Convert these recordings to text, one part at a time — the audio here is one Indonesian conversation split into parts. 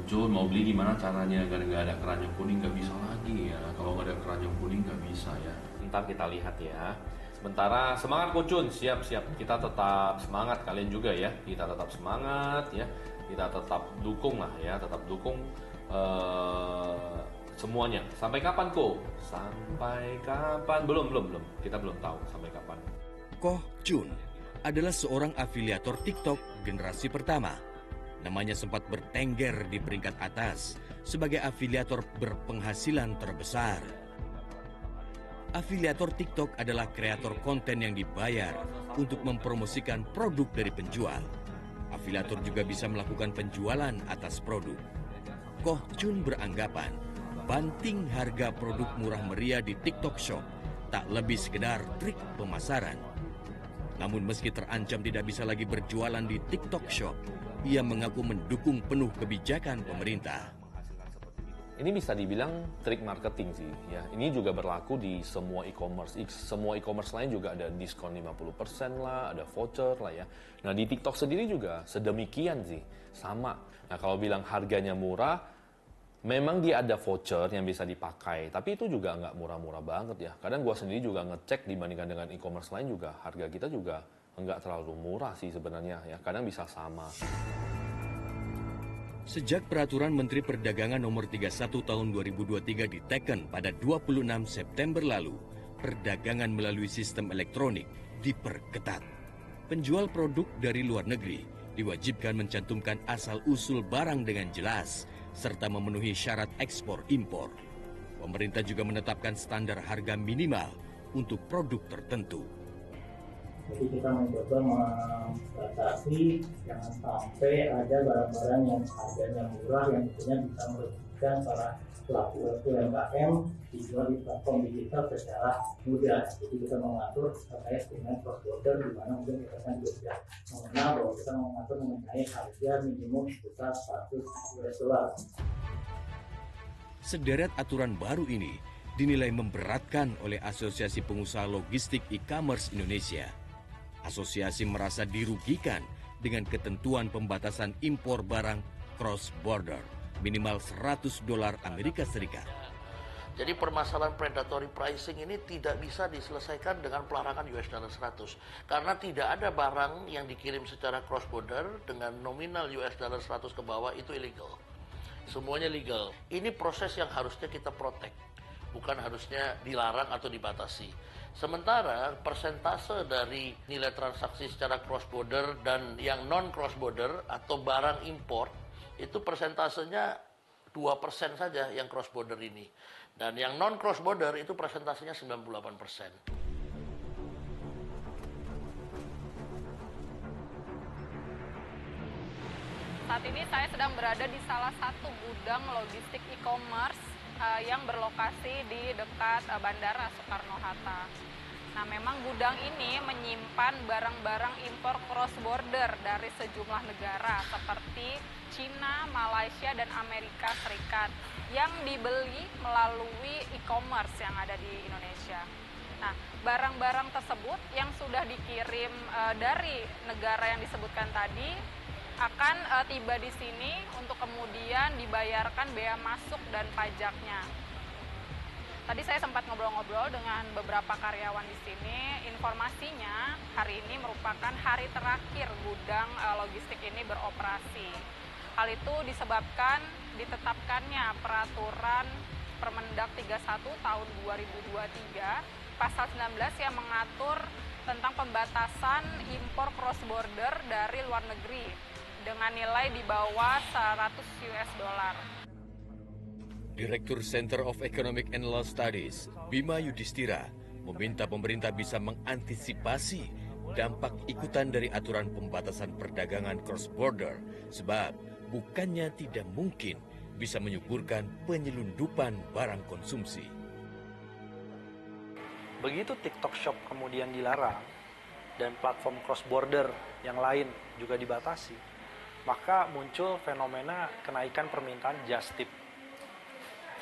Jun mau beli gimana caranya agar nggak ada keranjang kuning, nggak bisa lagi ya, kalau nggak ada keranjang kuning nggak bisa ya. Ntar kita lihat ya. Sementara semangat Kucun, siap-siap, kita tetap semangat, kalian juga ya, kita tetap semangat ya, kita tetap dukung lah ya, tetap dukung semuanya. Sampai kapan Ko? Sampai kapan? Belum, kita belum tahu sampai kapan. Koh Chun adalah seorang afiliator TikTok generasi pertama. Namanya sempat bertengger di peringkat atas sebagai afiliator berpenghasilan terbesar. Afiliator TikTok adalah kreator konten yang dibayar untuk mempromosikan produk dari penjual. Afiliator juga bisa melakukan penjualan atas produk. Koh Chun beranggapan banting harga produk murah meriah di TikTok Shop tak lebih sekedar trik pemasaran. Namun meski terancam tidak bisa lagi berjualan di TikTok Shop, ia mengaku mendukung penuh kebijakan pemerintah. Ini bisa dibilang trik marketing sih ya. Ini juga berlaku di semua e-commerce. Semua e-commerce lain juga ada diskon 50% lah, ada voucher lah ya. Nah, di TikTok sendiri juga sedemikian sih, sama. Nah, kalau bilang harganya murah, memang dia ada voucher yang bisa dipakai, tapi itu juga nggak murah-murah banget ya. Kadang gua sendiri juga ngecek dibandingkan dengan e-commerce lain juga, harga kita juga nggak terlalu murah sih sebenarnya ya. Kadang bisa sama. Sejak Peraturan Menteri Perdagangan Nomor 31 Tahun 2023 diteken pada 26 September lalu, perdagangan melalui sistem elektronik diperketat. Penjual produk dari luar negeri diwajibkan mencantumkan asal-usul barang dengan jelas, serta memenuhi syarat ekspor-impor. Pemerintah juga menetapkan standar harga minimal untuk produk tertentu. Jadi kita mencoba membatasi jangan sampai ada barang-barang yang harganya murah yang tentunya bisa merugikan para pelaku UMKM dijual di platform digital secara mudah. Jadi kita mengatur terkait dengan cross border di mana mungkin kita kan juga mengenal bahwa kita mengatur mengenai harga minimum sebesar $100. Sederet aturan baru ini dinilai memberatkan oleh Asosiasi Pengusaha Logistik E-commerce Indonesia. Asosiasi merasa dirugikan dengan ketentuan pembatasan impor barang cross-border minimal $100 Amerika Serikat. Jadi permasalahan predatory pricing ini tidak bisa diselesaikan dengan pelarangan US dollar 100. Karena tidak ada barang yang dikirim secara cross-border dengan nominal US dollar 100 ke bawah itu illegal. Semuanya legal. Ini proses yang harusnya kita protect, bukan harusnya dilarang atau dibatasi. Sementara persentase dari nilai transaksi secara cross-border dan yang non-cross-border atau barang impor, itu persentasenya 2% saja yang cross-border ini. Dan yang non-cross-border itu persentasenya 98%. Saat ini saya sedang berada di salah satu gudang logistik e-commerce yang berlokasi di dekat Bandara Soekarno-Hatta. Nah, memang gudang ini menyimpan barang-barang impor cross-border dari sejumlah negara seperti Cina, Malaysia, dan Amerika Serikat yang dibeli melalui e-commerce yang ada di Indonesia. Nah, barang-barang tersebut yang sudah dikirim dari negara yang disebutkan tadi akan tiba di sini untuk kemudian dibayarkan bea masuk dan pajaknya. Tadi saya sempat ngobrol-ngobrol dengan beberapa karyawan di sini. Informasinya hari ini merupakan hari terakhir gudang logistik ini beroperasi. Hal itu disebabkan ditetapkannya peraturan Permendag 31 tahun 2023 pasal 19 yang mengatur tentang pembatasan impor cross border dari luar negeri dengan nilai di bawah 100 US dollar. Direktur Center of Economic and Law Studies, Bima Yudhistira, meminta pemerintah bisa mengantisipasi dampak ikutan dari aturan pembatasan perdagangan cross-border, sebab bukannya tidak mungkin bisa menyuburkan penyelundupan barang konsumsi. Begitu TikTok Shop kemudian dilarang dan platform cross-border yang lain juga dibatasi, maka muncul fenomena kenaikan permintaan just tip.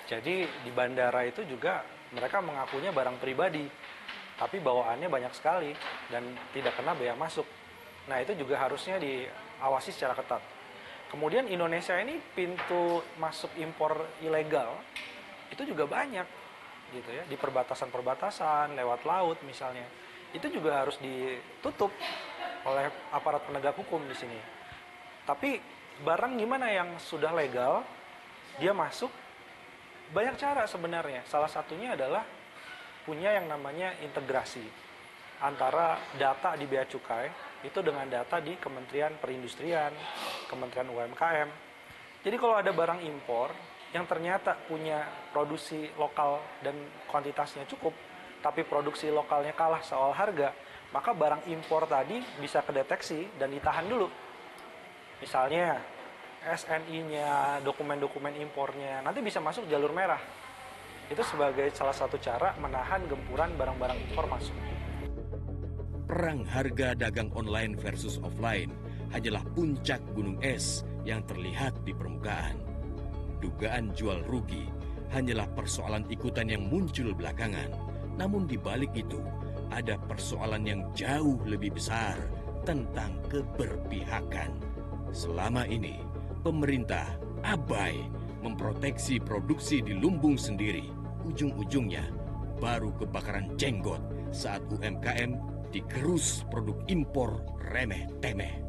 Jadi di bandara itu juga mereka mengakunya barang pribadi, tapi bawaannya banyak sekali dan tidak kena bea masuk. Nah, itu juga harusnya diawasi secara ketat. Kemudian Indonesia ini pintu masuk impor ilegal itu juga banyak gitu ya, di perbatasan-perbatasan lewat laut misalnya. Itu juga harus ditutup oleh aparat penegak hukum di sini. Tapi barang gimana yang sudah legal, dia masuk, banyak cara sebenarnya. Salah satunya adalah punya yang namanya integrasi antara data di Bea Cukai itu dengan data di Kementerian Perindustrian, Kementerian UMKM. Jadi kalau ada barang impor yang ternyata punya produksi lokal dan kuantitasnya cukup, tapi produksi lokalnya kalah soal harga, maka barang impor tadi bisa kedeteksi dan ditahan dulu. Misalnya SNI-nya, dokumen-dokumen impornya, nanti bisa masuk jalur merah. Itu sebagai salah satu cara menahan gempuran barang-barang impor masuk. Perang harga dagang online versus offline hanyalah puncak gunung es yang terlihat di permukaan. Dugaan jual rugi hanyalah persoalan ikutan yang muncul belakangan. Namun di balik itu ada persoalan yang jauh lebih besar tentang keberpihakan. Selama ini pemerintah abai memproteksi produksi di lumbung sendiri. Ujung-ujungnya baru kebakaran jenggot saat UMKM digerus produk impor remeh-temeh.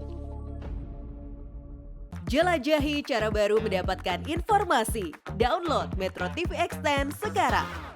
Jelajahi cara baru mendapatkan informasi. Download Metro TV Extend sekarang.